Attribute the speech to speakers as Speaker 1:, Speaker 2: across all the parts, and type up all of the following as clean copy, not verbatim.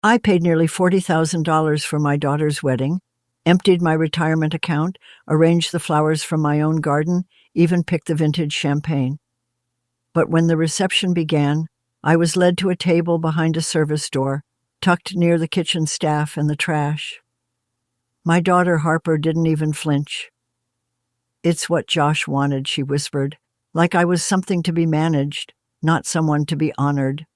Speaker 1: I paid nearly $40,000 for my daughter's wedding, emptied my retirement account, arranged the flowers from my own garden, even picked the vintage champagne. But when the reception began, I was led to a table behind a service door, tucked near the kitchen staff and the trash. My daughter Harper didn't even flinch. "It's what Josh wanted," she whispered, like I was something to be managed, not someone to be honored.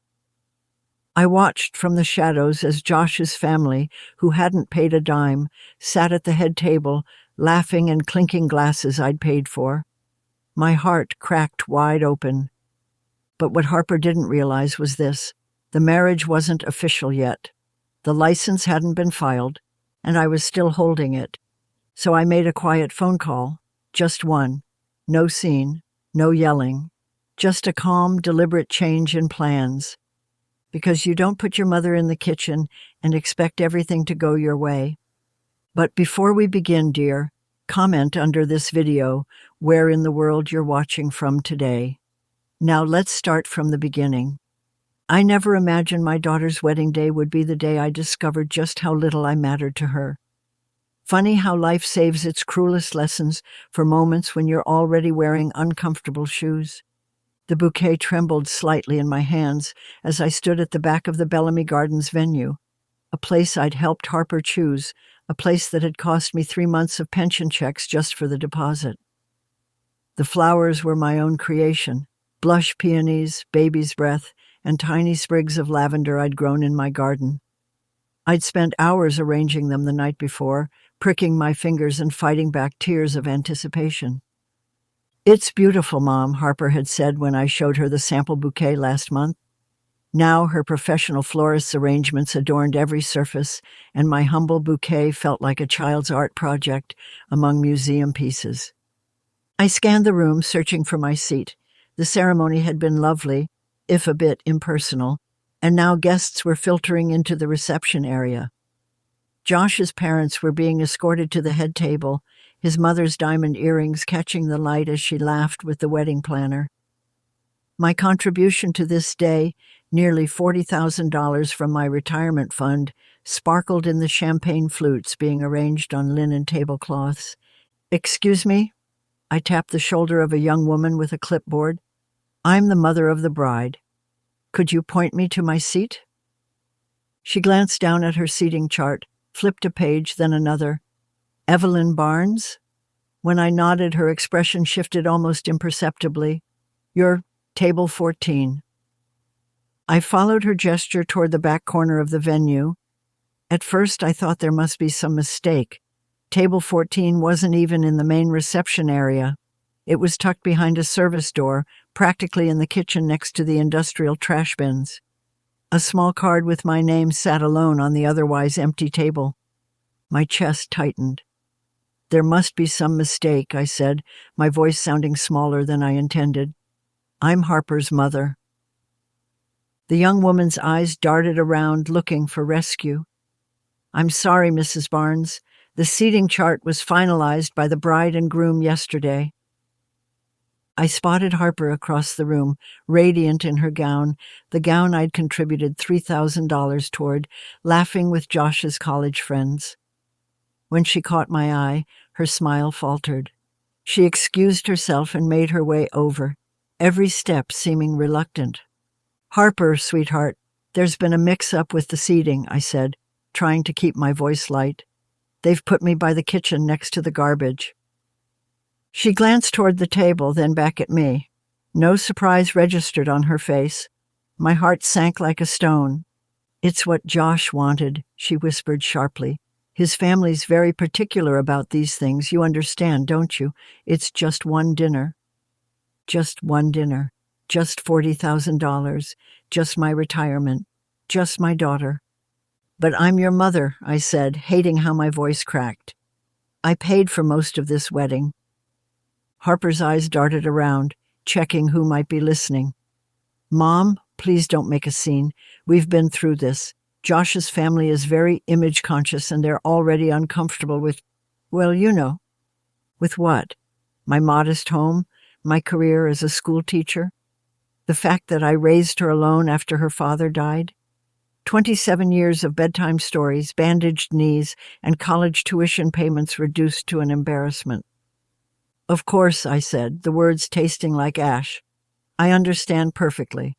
Speaker 1: I watched from the shadows as Josh's family, who hadn't paid a dime, sat at the head table, laughing and clinking glasses I'd paid for. My heart cracked wide open. But what Harper didn't realize was this: the marriage wasn't official yet. The license hadn't been filed, and I was still holding it. So I made a quiet phone call, just one. No scene, no yelling, just a calm, deliberate change in plans. Because you don't put your mother in the kitchen and expect everything to go your way. But before we begin, dear, comment under this video where in the world you're watching from today. Now let's start from the beginning. I never imagined my daughter's wedding day would be the day I discovered just how little I mattered to her. Funny how life saves its cruelest lessons for moments when you're already wearing uncomfortable shoes. The bouquet trembled slightly in my hands as I stood at the back of the Bellamy Gardens venue, a place I'd helped Harper choose, a place that had cost me 3 months of pension checks just for the deposit. The flowers were my own creation: blush peonies, baby's breath, and tiny sprigs of lavender I'd grown in my garden. I'd spent hours arranging them the night before, pricking my fingers and fighting back tears of anticipation. "It's beautiful, Mom," Harper had said when I showed her the sample bouquet last month. Now her professional florist's arrangements adorned every surface, and my humble bouquet felt like a child's art project among museum pieces. I scanned the room, searching for my seat. The ceremony had been lovely, if a bit impersonal, and now guests were filtering into the reception area. Josh's parents were being escorted to the head table, his mother's diamond earrings catching the light as she laughed with the wedding planner. My contribution to this day, nearly $40,000 from my retirement fund, sparkled in the champagne flutes being arranged on linen tablecloths. "Excuse me?" I tapped the shoulder of a young woman with a clipboard. "I'm the mother of the bride. Could you point me to my seat?" She glanced down at her seating chart, flipped a page, then another. "Evelyn Barnes?" When I nodded, her expression shifted almost imperceptibly. "You're table 14. I followed her gesture toward the back corner of the venue. At first, I thought there must be some mistake. Table 14 wasn't even in the main reception area. It was tucked behind a service door, practically in the kitchen next to the industrial trash bins. A small card with my name sat alone on the otherwise empty table. My chest tightened. "There must be some mistake," I said, my voice sounding smaller than I intended. "I'm Harper's mother." The young woman's eyes darted around, looking for rescue. "I'm sorry, Mrs. Barnes. The seating chart was finalized by the bride and groom yesterday." I spotted Harper across the room, radiant in her gown, the gown I'd contributed $3,000 toward, laughing with Josh's college friends. When she caught my eye, her smile faltered. She excused herself and made her way over, every step seeming reluctant. "Harper, sweetheart, there's been a mix-up with the seating," I said, trying to keep my voice light. "They've put me by the kitchen next to the garbage." She glanced toward the table, then back at me. No surprise registered on her face. My heart sank like a stone. "It's what Josh wanted," she whispered sharply. "His family's very particular about these things, you understand, don't you? It's just one dinner." Just one dinner. Just $40,000. Just my retirement. Just my daughter. "But I'm your mother," I said, hating how my voice cracked. "I paid for most of this wedding." Harper's eyes darted around, checking who might be listening. "Mom, please don't make a scene. We've been through this. Josh's family is very image conscious and they're already uncomfortable with, well, you know." "With what? My modest home? My career as a school teacher? The fact that I raised her alone after her father died?" 27 years of bedtime stories, bandaged knees, and college tuition payments reduced to an embarrassment. Of course, I said, the words tasting like ash. I understand perfectly.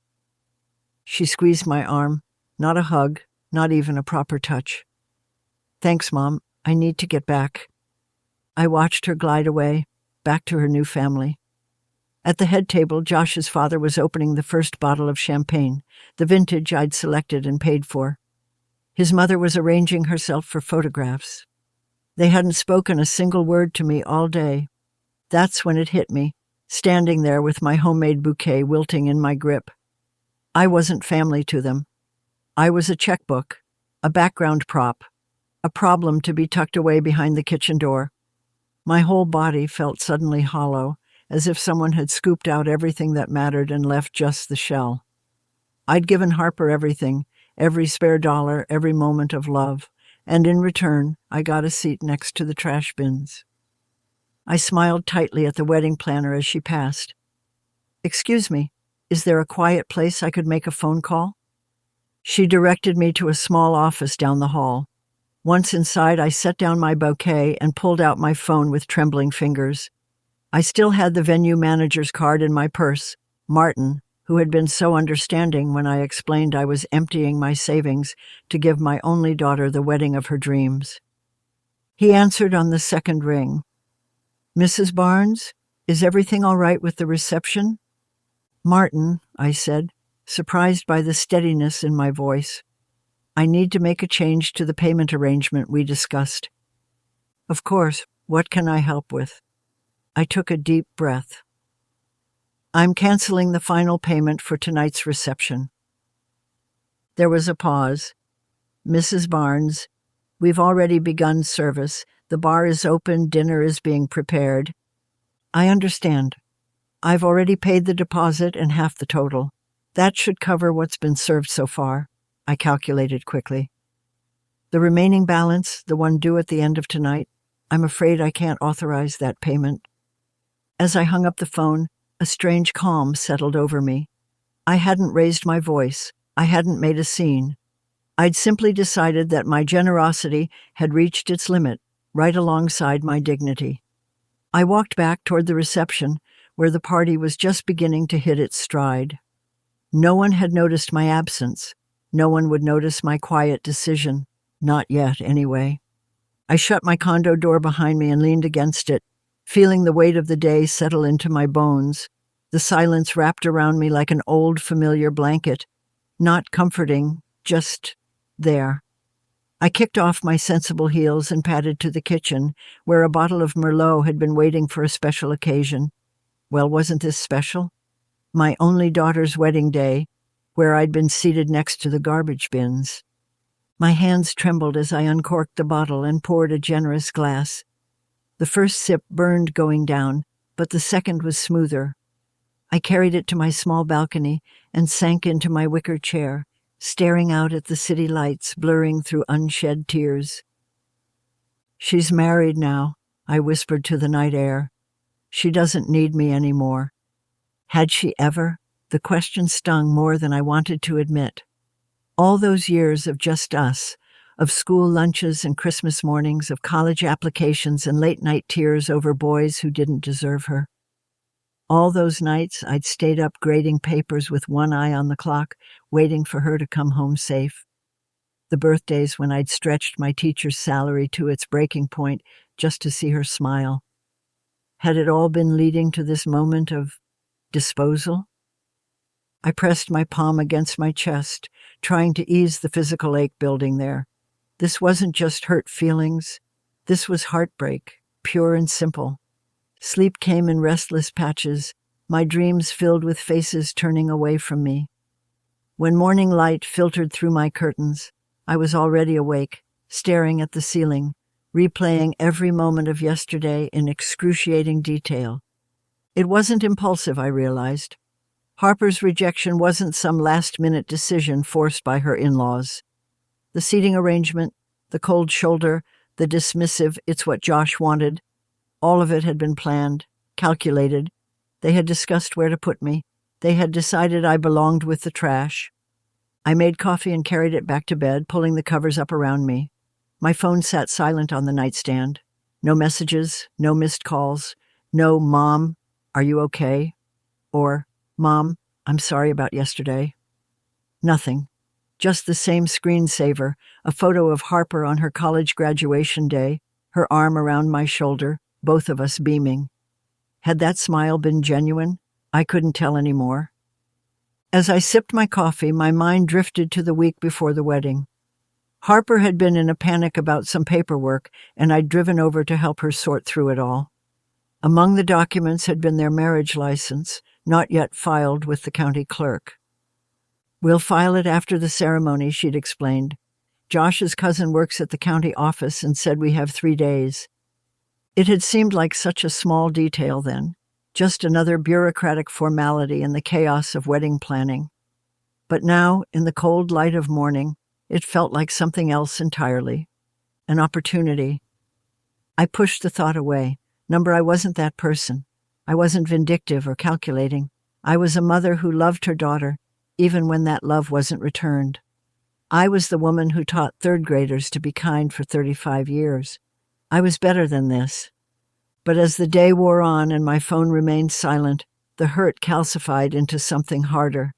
Speaker 1: She squeezed my arm. Not a hug, not even a proper touch. Thanks, Mom. I need to get back. I watched her glide away, back to her new family. At the head table, Josh's father was opening the first bottle of champagne, the vintage I'd selected and paid for. His mother was arranging herself for photographs. They hadn't spoken a single word to me all day. That's when it hit me, standing there with my homemade bouquet wilting in my grip. I wasn't family to them. I was a checkbook, a background prop, a problem to be tucked away behind the kitchen door. My whole body felt suddenly hollow, as if someone had scooped out everything that mattered and left just the shell. I'd given Harper everything, every spare dollar, every moment of love, and in return, I got a seat next to the trash bins. I smiled tightly at the wedding planner as she passed. "Excuse me, is there a quiet place I could make a phone call?" She directed me to a small office down the hall. Once inside, I set down my bouquet and pulled out my phone with trembling fingers. I still had the venue manager's card in my purse, Martin, who had been so understanding when I explained I was emptying my savings to give my only daughter the wedding of her dreams. He answered on the second ring. "Mrs. Barnes, is everything all right with the reception?" "Martin," I said, surprised by the steadiness in my voice. "I need to make a change to the payment arrangement we discussed." "Of course, what can I help with?" I took a deep breath. "I'm canceling the final payment for tonight's reception." There was a pause. "Mrs. Barnes, we've already begun service. The bar is open, dinner is being prepared." "I understand. I've already paid the deposit and half the total. That should cover what's been served so far," I calculated quickly. "The remaining balance, the one due at the end of tonight, I'm afraid I can't authorize that payment." As I hung up the phone, a strange calm settled over me. I hadn't raised my voice. I hadn't made a scene. I'd simply decided that my generosity had reached its limit, right alongside my dignity. I walked back toward the reception, where the party was just beginning to hit its stride. No one had noticed my absence. No one would notice my quiet decision. Not yet, anyway. I shut my condo door behind me and leaned against it, feeling the weight of the day settle into my bones. The silence wrapped around me like an old, familiar blanket. Not comforting, just there. I kicked off my sensible heels and padded to the kitchen, where a bottle of Merlot had been waiting for a special occasion. Well, wasn't this special? My only daughter's wedding day, where I'd been seated next to the garbage bins. My hands trembled as I uncorked the bottle and poured a generous glass. The first sip burned going down, but the second was smoother. I carried it to my small balcony and sank into my wicker chair, staring out at the city lights blurring through unshed tears. "She's married now," I whispered to the night air. "She doesn't need me anymore." Had she ever? The question stung more than I wanted to admit. All those years of just us, of school lunches and Christmas mornings, of college applications and late-night tears over boys who didn't deserve her. All those nights I'd stayed up grading papers with one eye on the clock, waiting for her to come home safe. The birthdays when I'd stretched my teacher's salary to its breaking point just to see her smile. Had it all been leading to this moment of disposal? I pressed my palm against my chest, trying to ease the physical ache building there. This wasn't just hurt feelings. This was heartbreak, pure and simple. Sleep came in restless patches, my dreams filled with faces turning away from me. When morning light filtered through my curtains, I was already awake, staring at the ceiling, replaying every moment of yesterday in excruciating detail. It wasn't impulsive, I realized. Harper's rejection wasn't some last-minute decision forced by her in-laws. The seating arrangement, the cold shoulder, the dismissive "it's what Josh wanted," all of it had been planned, calculated. They had discussed where to put me. They had decided I belonged with the trash. I made coffee and carried it back to bed, pulling the covers up around me. My phone sat silent on the nightstand. No messages, no missed calls, no "Mom, are you okay?" or "Mom, I'm sorry about yesterday." Nothing. Just the same screensaver, a photo of Harper on her college graduation day, her arm around my shoulder, both of us beaming. Had that smile been genuine? I couldn't tell anymore. As I sipped my coffee, my mind drifted to the week before the wedding. Harper had been in a panic about some paperwork, and I'd driven over to help her sort through it all. Among the documents had been their marriage license, not yet filed with the county clerk. "We'll file it after the ceremony," she'd explained. "Josh's cousin works at the county office and said we have 3 days." It had seemed like such a small detail then, just another bureaucratic formality in the chaos of wedding planning. But now, in the cold light of morning, it felt like something else entirely. An opportunity. I pushed the thought away. I wasn't that person. I wasn't vindictive or calculating. I was a mother who loved her daughter, even when that love wasn't returned. I was the woman who taught third graders to be kind for 35 years. I was better than this. But as the day wore on and my phone remained silent, the hurt calcified into something harder.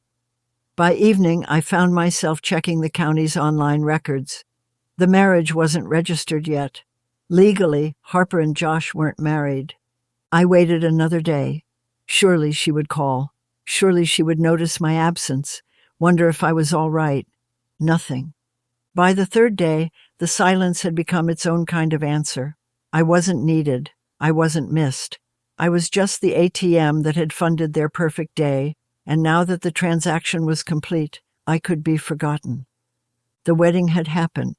Speaker 1: By evening, I found myself checking the county's online records. The marriage wasn't registered yet. Legally, Harper and Josh weren't married. I waited another day. Surely she would call. Surely she would notice my absence, wonder if I was all right. Nothing. By the third day, the silence had become its own kind of answer. I wasn't needed. I wasn't missed. I was just the ATM that had funded their perfect day, and now that the transaction was complete, I could be forgotten. The wedding had happened.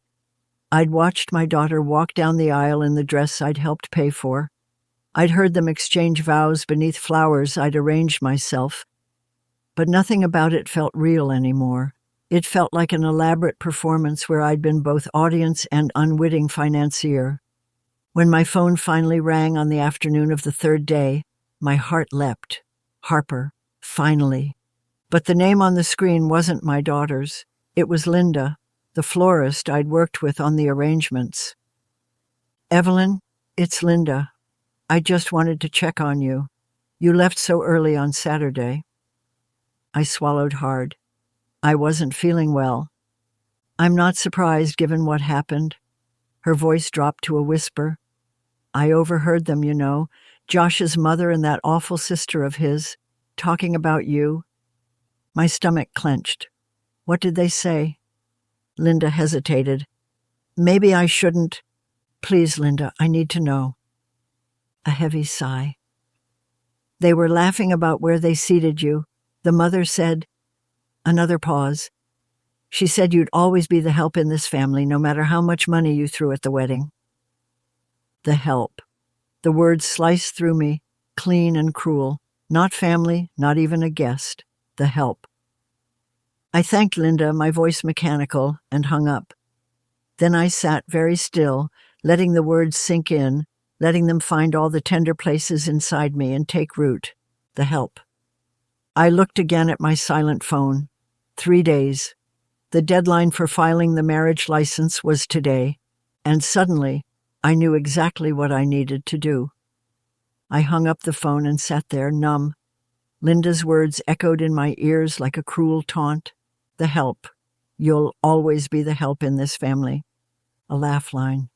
Speaker 1: I'd watched my daughter walk down the aisle in the dress I'd helped pay for. I'd heard them exchange vows beneath flowers I'd arranged myself. But nothing about it felt real anymore. It felt like an elaborate performance where I'd been both audience and unwitting financier. When my phone finally rang on the afternoon of the third day, my heart leapt. Harper, finally. But the name on the screen wasn't my daughter's. It was Linda, the florist I'd worked with on the arrangements. "Evelyn, it's Linda. I just wanted to check on you. You left so early on Saturday." I swallowed hard. I wasn't feeling well. "I'm not surprised given what happened." Her voice dropped to a whisper. "I overheard them, you know, Josh's mother and that awful sister of his, talking about you." My stomach clenched. "What did they say?" Linda hesitated. "Maybe I shouldn't." "Please, Linda, I need to know." A heavy sigh. "They were laughing about where they seated you. The mother said—" Another pause. "She said you'd always be the help in this family, no matter how much money you threw at the wedding." The help. The words sliced through me, clean and cruel. Not family, not even a guest. The help. I thanked Linda, my voice mechanical, and hung up. Then I sat very still, letting the words sink in, letting them find all the tender places inside me and take root. The help. I looked again at my silent phone. 3 days. The deadline for filing the marriage license was today, and suddenly I knew exactly what I needed to do. I hung up the phone and sat there, numb. Linda's words echoed in my ears like a cruel taunt. The help. You'll always be the help in this family. A laugh line.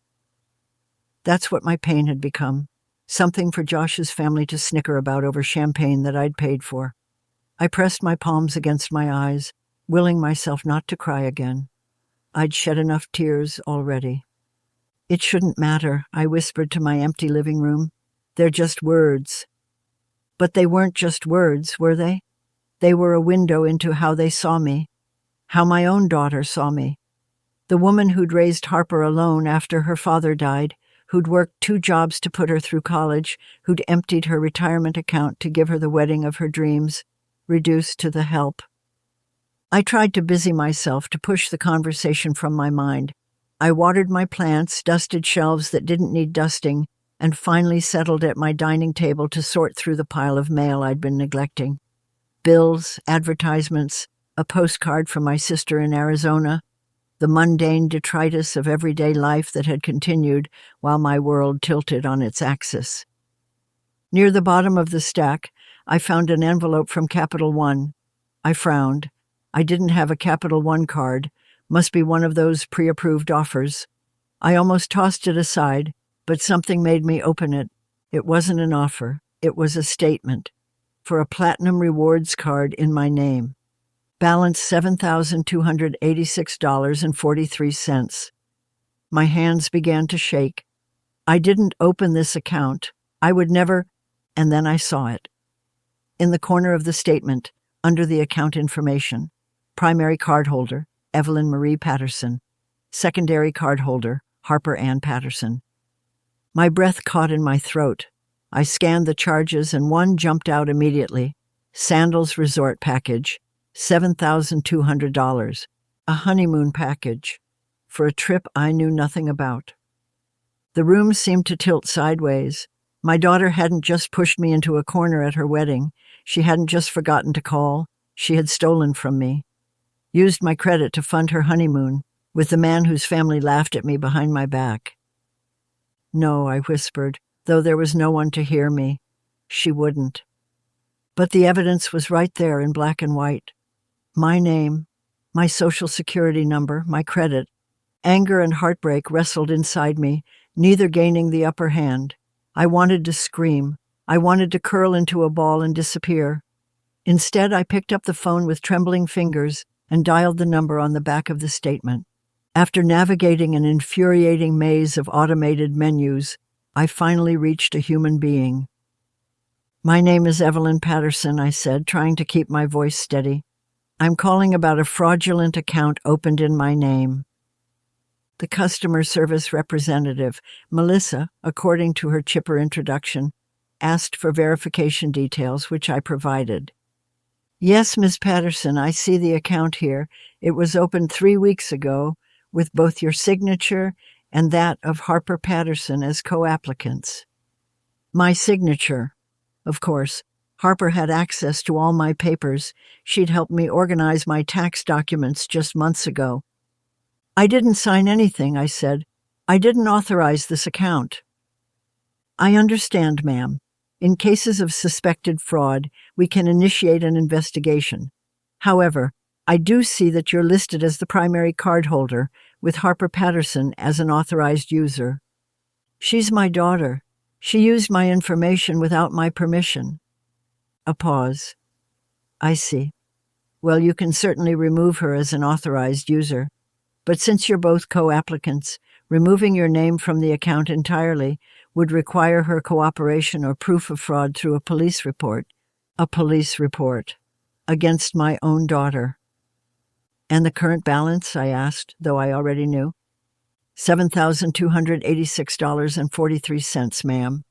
Speaker 1: That's what my pain had become. Something for Josh's family to snicker about over champagne that I'd paid for. I pressed my palms against my eyes, willing myself not to cry again. I'd shed enough tears already. "It shouldn't matter," I whispered to my empty living room. "They're just words." But they weren't just words, were they? They were a window into how they saw me, how my own daughter saw me. The woman who'd raised Harper alone after her father died, who'd worked 2 jobs to put her through college, who'd emptied her retirement account to give her the wedding of her dreams, reduced to the help. I tried to busy myself to push the conversation from my mind. I watered my plants, dusted shelves that didn't need dusting, and finally settled at my dining table to sort through the pile of mail I'd been neglecting. Bills, advertisements, a postcard from my sister in Arizona, the mundane detritus of everyday life that had continued while my world tilted on its axis. Near the bottom of the stack, I found an envelope from Capital One. I frowned. I didn't have a Capital One card. Must be one of those pre-approved offers. I almost tossed it aside, but something made me open it. It wasn't an offer. It was a statement. For a platinum rewards card in my name. Balance $7,286.43. My hands began to shake. I didn't open this account. I would never, and then I saw it. In the corner of the statement, under the account information, primary cardholder, Evelyn Marie Patterson. Secondary cardholder, Harper Ann Patterson. My breath caught in my throat. I scanned the charges and one jumped out immediately. Sandals Resort Package, $7,200. A honeymoon package. For a trip I knew nothing about. The room seemed to tilt sideways. My daughter hadn't just pushed me into a corner at her wedding. She hadn't just forgotten to call. She had stolen from me. Used my credit to fund her honeymoon with the man whose family laughed at me behind my back. No, I whispered, though there was no one to hear me. She wouldn't. But the evidence was right there in black and white. My name, my social security number, my credit. Anger and heartbreak wrestled inside me, neither gaining the upper hand. I wanted to scream. I wanted to curl into a ball and disappear. Instead, I picked up the phone with trembling fingers and dialed the number on the back of the statement. After navigating an infuriating maze of automated menus, I finally reached a human being. My name is Evelyn Patterson, I said, trying to keep my voice steady. I'm calling about a fraudulent account opened in my name. The customer service representative, Melissa, according to her chipper introduction, asked for verification details, which I provided. Yes, Ms. Patterson, I see the account here. It was opened 3 weeks ago, with both your signature and that of Harper Patterson as co-applicants. My signature. Of course, Harper had access to all my papers. She'd helped me organize my tax documents just months ago. I didn't sign anything, I said. I didn't authorize this account. I understand, ma'am. In cases of suspected fraud, we can initiate an investigation. However, I do see that you're listed as the primary cardholder, with Harper Patterson as an authorized user. She's my daughter. She used my information without my permission. A pause. I see. Well, you can certainly remove her as an authorized user. But since you're both co-applicants, removing your name from the account entirely would require her cooperation or proof of fraud through a police report. A police report. Against my own daughter. And the current balance, I asked, though I already knew. $7,286.43, ma'am.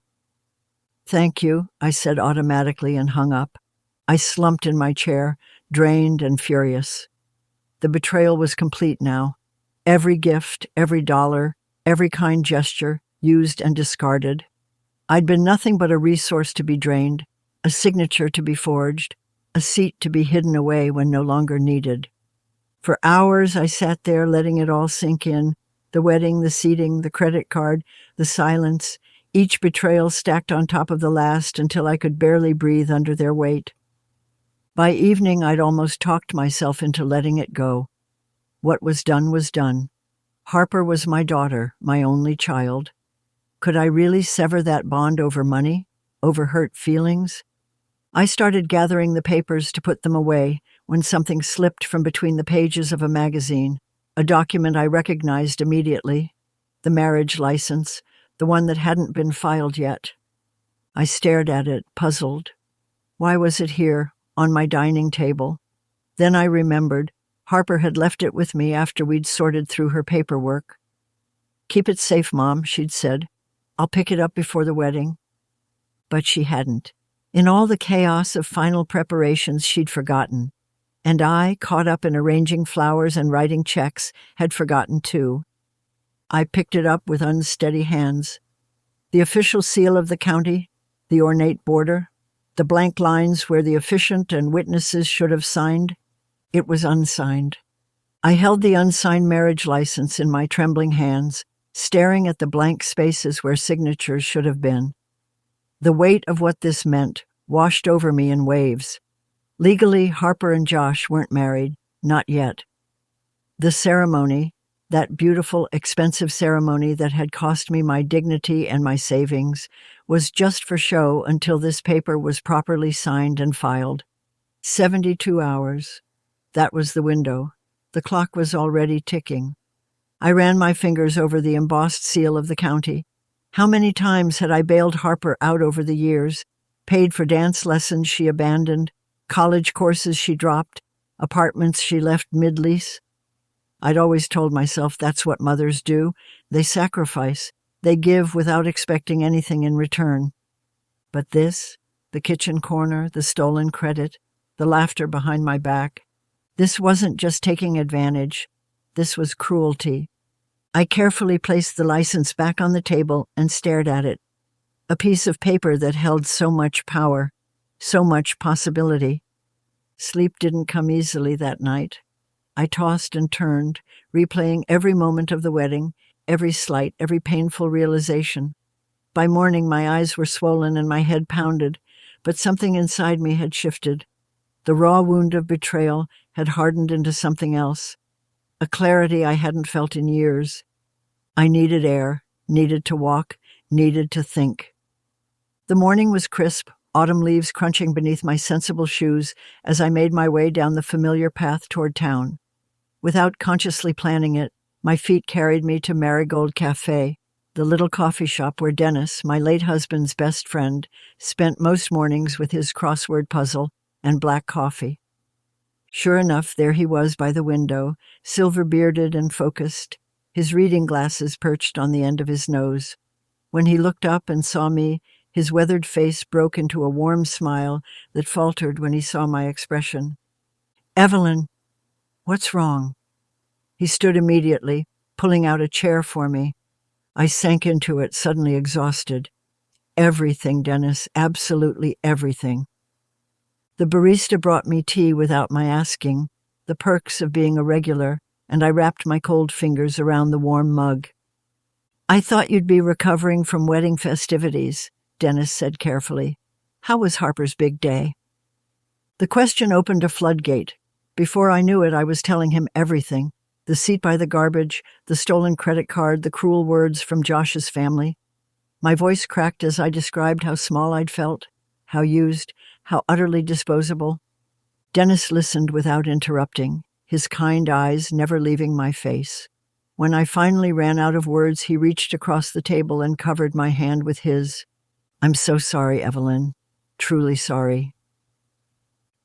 Speaker 1: Thank you, I said automatically and hung up. I slumped in my chair, drained and furious. The betrayal was complete now. Every gift, every dollar, every kind gesture, used and discarded. I'd been nothing but a resource to be drained, a signature to be forged, a seat to be hidden away when no longer needed. For hours I sat there letting it all sink in, the wedding, the seating, the credit card, the silence, each betrayal stacked on top of the last until I could barely breathe under their weight. By evening, I'd almost talked myself into letting it go. What was done was done. Harper was my daughter, my only child. Could I really sever that bond over money, over hurt feelings? I started gathering the papers to put them away when something slipped from between the pages of a magazine, a document I recognized immediately, the marriage license, the one that hadn't been filed yet. I stared at it, puzzled. Why was it here, on my dining table? Then I remembered. Harper had left it with me after we'd sorted through her paperwork. Keep it safe, Mom, she'd said. I'll pick it up before the wedding. But she hadn't. In all the chaos of final preparations, she'd forgotten. And I, caught up in arranging flowers and writing checks, had forgotten too. I picked it up with unsteady hands. The official seal of the county, the ornate border, the blank lines where the officiant and witnesses should have signed. It was unsigned. I held the unsigned marriage license in my trembling hands, staring at the blank spaces where signatures should have been. The weight of what this meant washed over me in waves. Legally, Harper and Josh weren't married, not yet. The ceremony, that beautiful, expensive ceremony that had cost me my dignity and my savings, was just for show until this paper was properly signed and filed. 72 hours. That was the window. The clock was already ticking. I ran my fingers over the embossed seal of the county. How many times had I bailed Harper out over the years, paid for dance lessons she abandoned, college courses she dropped, apartments she left mid-lease? I'd always told myself that's what mothers do. They sacrifice. They give without expecting anything in return. But this, the kitchen corner, the stolen credit, the laughter behind my back, this wasn't just taking advantage. This was cruelty. I carefully placed the license back on the table and stared at it. A piece of paper that held so much power, so much possibility. Sleep didn't come easily that night. I tossed and turned, replaying every moment of the wedding, every slight, every painful realization. By morning, my eyes were swollen and my head pounded, but something inside me had shifted. The raw wound of betrayal had hardened into something else, a clarity I hadn't felt in years. I needed air, needed to walk, needed to think. The morning was crisp, autumn leaves crunching beneath my sensible shoes as I made my way down the familiar path toward town. Without consciously planning it, my feet carried me to Marigold Café, the little coffee shop where Dennis, my late husband's best friend, spent most mornings with his crossword puzzle and black coffee. Sure enough, there he was by the window, silver-bearded and focused, his reading glasses perched on the end of his nose. When he looked up and saw me, his weathered face broke into a warm smile that faltered when he saw my expression. "Evelyn, what's wrong?" He stood immediately, pulling out a chair for me. I sank into it, suddenly exhausted. Everything, Dennis, absolutely everything. The barista brought me tea without my asking, the perks of being a regular, and I wrapped my cold fingers around the warm mug. "I thought you'd be recovering from wedding festivities," Dennis said carefully. "How was Harper's big day?" The question opened a floodgate. Before I knew it, I was telling him everything. The seat by the garbage, the stolen credit card, the cruel words from Josh's family. My voice cracked as I described how small I'd felt, how used, how utterly disposable. Dennis listened without interrupting, his kind eyes never leaving my face. When I finally ran out of words, he reached across the table and covered my hand with his. "I'm so sorry, Evelyn. Truly sorry."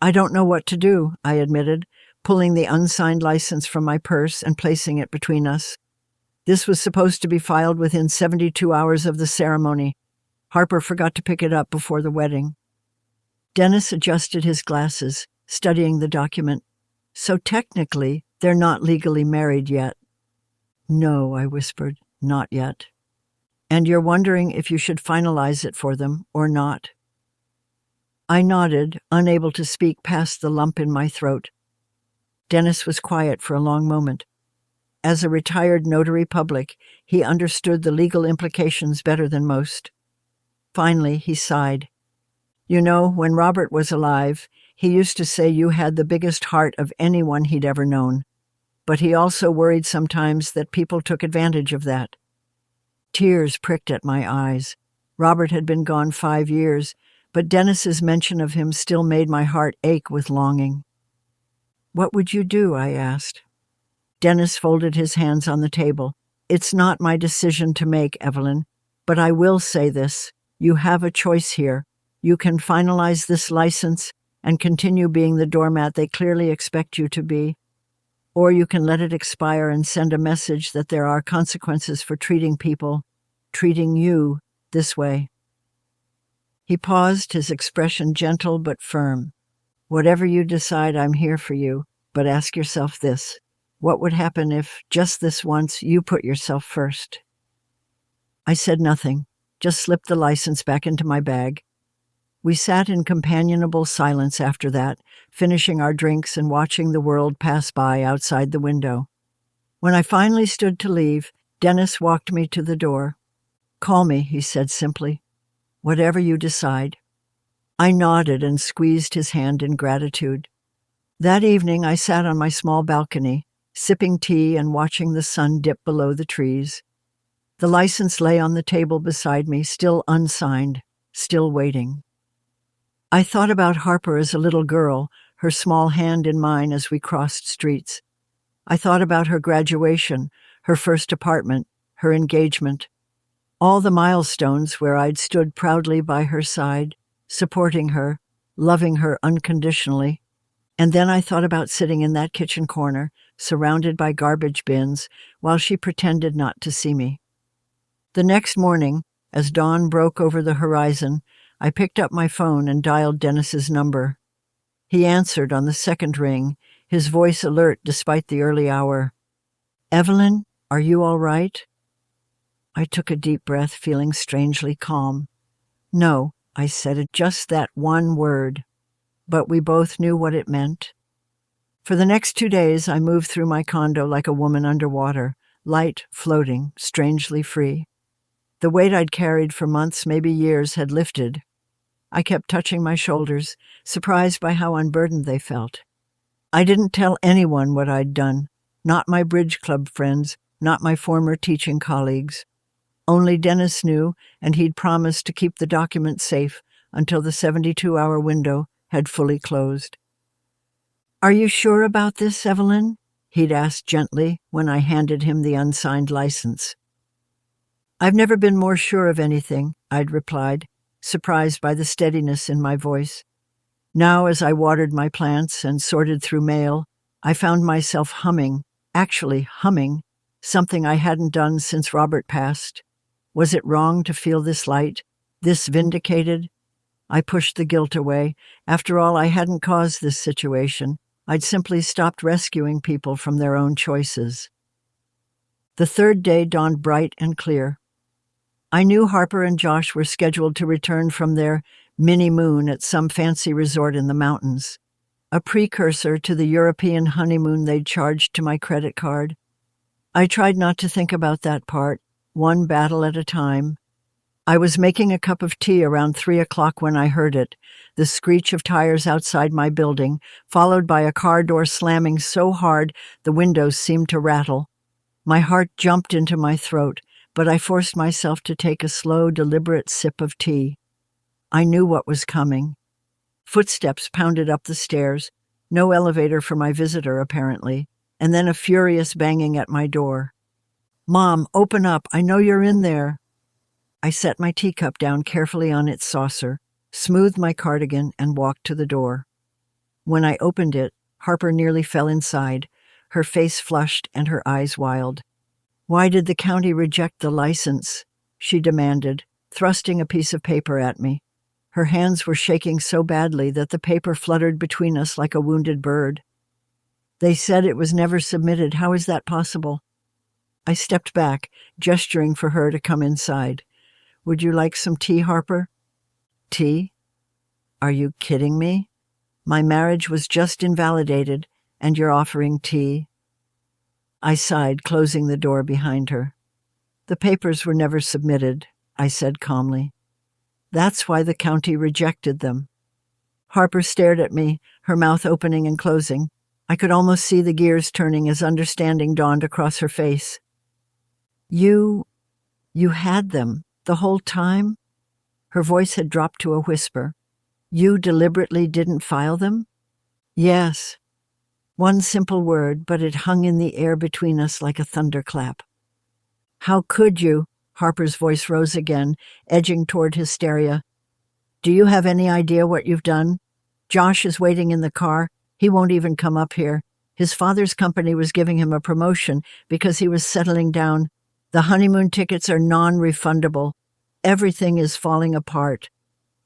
Speaker 1: "I don't know what to do," I admitted, pulling the unsigned license from my purse and placing it between us. This was supposed to be filed within 72 hours of the ceremony. Harper forgot to pick it up before the wedding. Dennis adjusted his glasses, studying the document. "So technically, they're not legally married yet." "No," I whispered, "not yet." "And you're wondering if you should finalize it for them or not?" I nodded, unable to speak past the lump in my throat. Dennis was quiet for a long moment. As a retired notary public, he understood the legal implications better than most. Finally, he sighed. "You know, when Robert was alive, he used to say you had the biggest heart of anyone he'd ever known. But he also worried sometimes that people took advantage of that." Tears pricked at my eyes. Robert had been gone 5 years, but Dennis's mention of him still made my heart ache with longing. "What would you do?" I asked. Dennis folded his hands on the table. "It's not my decision to make, Evelyn, but I will say this. You have a choice here. You can finalize this license and continue being the doormat they clearly expect you to be, or you can let it expire and send a message that there are consequences for treating people, treating you, this way." He paused, his expression gentle but firm. "Whatever you decide, I'm here for you, but ask yourself this. What would happen if, just this once, you put yourself first?" I said nothing, just slipped the license back into my bag. We sat in companionable silence after that, finishing our drinks and watching the world pass by outside the window. When I finally stood to leave, Dennis walked me to the door. "Call me," he said simply. "Whatever you decide." I nodded and squeezed his hand in gratitude. That evening I sat on my small balcony, sipping tea and watching the sun dip below the trees. The license lay on the table beside me, still unsigned, still waiting. I thought about Harper as a little girl, her small hand in mine as we crossed streets. I thought about her graduation, her first apartment, her engagement, all the milestones where I'd stood proudly by her side, supporting her, loving her unconditionally. And then I thought about sitting in that kitchen corner, surrounded by garbage bins, while she pretended not to see me. The next morning, as dawn broke over the horizon, I picked up my phone and dialed Dennis's number. He answered on the second ring, his voice alert despite the early hour. "Evelyn, are you all right?" I took a deep breath, feeling strangely calm. "No," I said it, just that one word. But we both knew what it meant. For the next 2 days, I moved through my condo like a woman underwater, light, floating, strangely free. The weight I'd carried for months, maybe years, had lifted. I kept touching my shoulders, surprised by how unburdened they felt. I didn't tell anyone what I'd done, not my bridge club friends, not my former teaching colleagues. Only Dennis knew, and he'd promised to keep the document safe until the 72-hour window had fully closed. "Are you sure about this, Evelyn?" he'd asked gently when I handed him the unsigned license. "I've never been more sure of anything," I'd replied, surprised by the steadiness in my voice. Now, as I watered my plants and sorted through mail, I found myself humming, actually humming, something I hadn't done since Robert passed. Was it wrong to feel this light, this vindicated? I pushed the guilt away. After all, I hadn't caused this situation. I'd simply stopped rescuing people from their own choices. The third day dawned bright and clear. I knew Harper and Josh were scheduled to return from their mini-moon at some fancy resort in the mountains, a precursor to the European honeymoon they'd charged to my credit card. I tried not to think about that part, one battle at a time. I was making a cup of tea around 3 o'clock when I heard it, the screech of tires outside my building, followed by a car door slamming so hard the windows seemed to rattle. My heart jumped into my throat, but I forced myself to take a slow, deliberate sip of tea. I knew what was coming. Footsteps pounded up the stairs, no elevator for my visitor, apparently, and then a furious banging at my door. "Mom, open up, I know you're in there." I set my teacup down carefully on its saucer, smoothed my cardigan, and walked to the door. When I opened it, Harper nearly fell inside, her face flushed and her eyes wild. "Why did the county reject the license?" she demanded, thrusting a piece of paper at me. Her hands were shaking so badly that the paper fluttered between us like a wounded bird. "They said it was never submitted. How is that possible?" I stepped back, gesturing for her to come inside. "Would you like some tea, Harper?" "Tea? Are you kidding me? My marriage was just invalidated, and you're offering tea?" I sighed, closing the door behind her. "The papers were never submitted," I said calmly. "That's why the county rejected them." Harper stared at me, her mouth opening and closing. I could almost see the gears turning as understanding dawned across her face. You had them the whole time?" Her voice had dropped to a whisper. "You deliberately didn't file them?" "Yes." One simple word, but it hung in the air between us like a thunderclap. "How could you?" Harper's voice rose again, edging toward hysteria. "Do you have any idea what you've done? Josh is waiting in the car. He won't even come up here. His father's company was giving him a promotion because he was settling down. The honeymoon tickets are non-refundable. Everything is falling apart."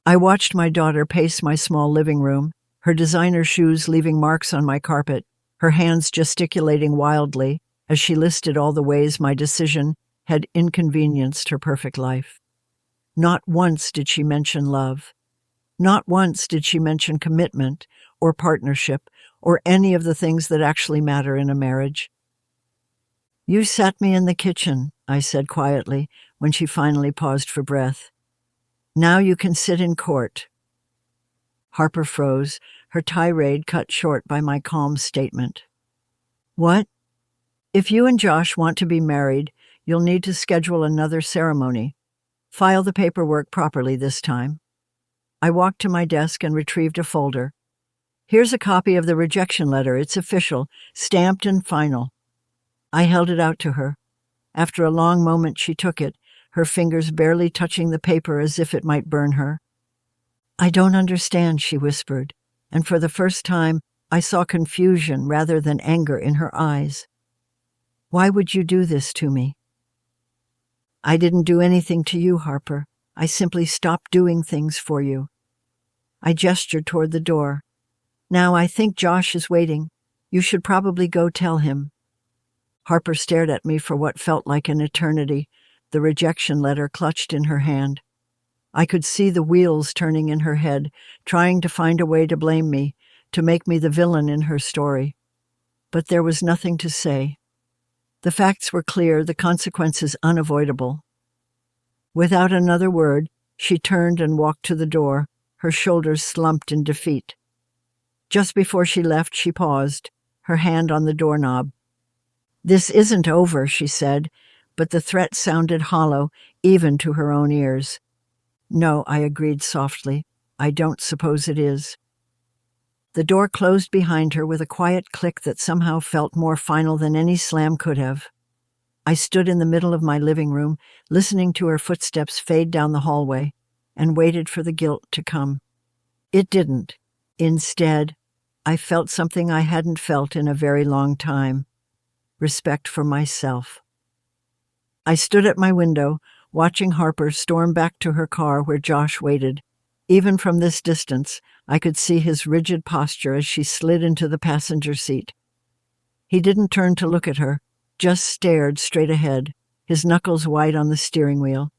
Speaker 1: I watched my daughter pace my small living room, her designer shoes leaving marks on my carpet, her hands gesticulating wildly as she listed all the ways my decision had inconvenienced her perfect life. Not once did she mention love. Not once did she mention commitment or partnership or any of the things that actually matter in a marriage. "You sat me in the kitchen," I said quietly when she finally paused for breath. "Now you can sit in court." Harper froze, her tirade cut short by my calm statement. "What? If you and Josh want to be married, you'll need to schedule another ceremony. File the paperwork properly this time." I walked to my desk and retrieved a folder. "Here's a copy of the rejection letter. It's official, stamped and final." I held it out to her. After a long moment, she took it, her fingers barely touching the paper as if it might burn her. "I don't understand," she whispered, and for the first time, I saw confusion rather than anger in her eyes. "Why would you do this to me?" "I didn't do anything to you, Harper. I simply stopped doing things for you." I gestured toward the door. "Now I think Josh is waiting. You should probably go tell him." Harper stared at me for what felt like an eternity, the rejection letter clutched in her hand. I could see the wheels turning in her head, trying to find a way to blame me, to make me the villain in her story. But there was nothing to say. The facts were clear, the consequences unavoidable. Without another word, she turned and walked to the door, her shoulders slumped in defeat. Just before she left, she paused, her hand on the doorknob. "This isn't over," she said, but the threat sounded hollow, even to her own ears. "No," I agreed softly. "I don't suppose it is." The door closed behind her with a quiet click that somehow felt more final than any slam could have. I stood in the middle of my living room, listening to her footsteps fade down the hallway, and waited for the guilt to come. It didn't. Instead, I felt something I hadn't felt in a very long time: respect for myself. I stood at my window, watching Harper storm back to her car where Josh waited. Even from this distance, I could see his rigid posture as she slid into the passenger seat. He didn't turn to look at her, just stared straight ahead, his knuckles white on the steering wheel.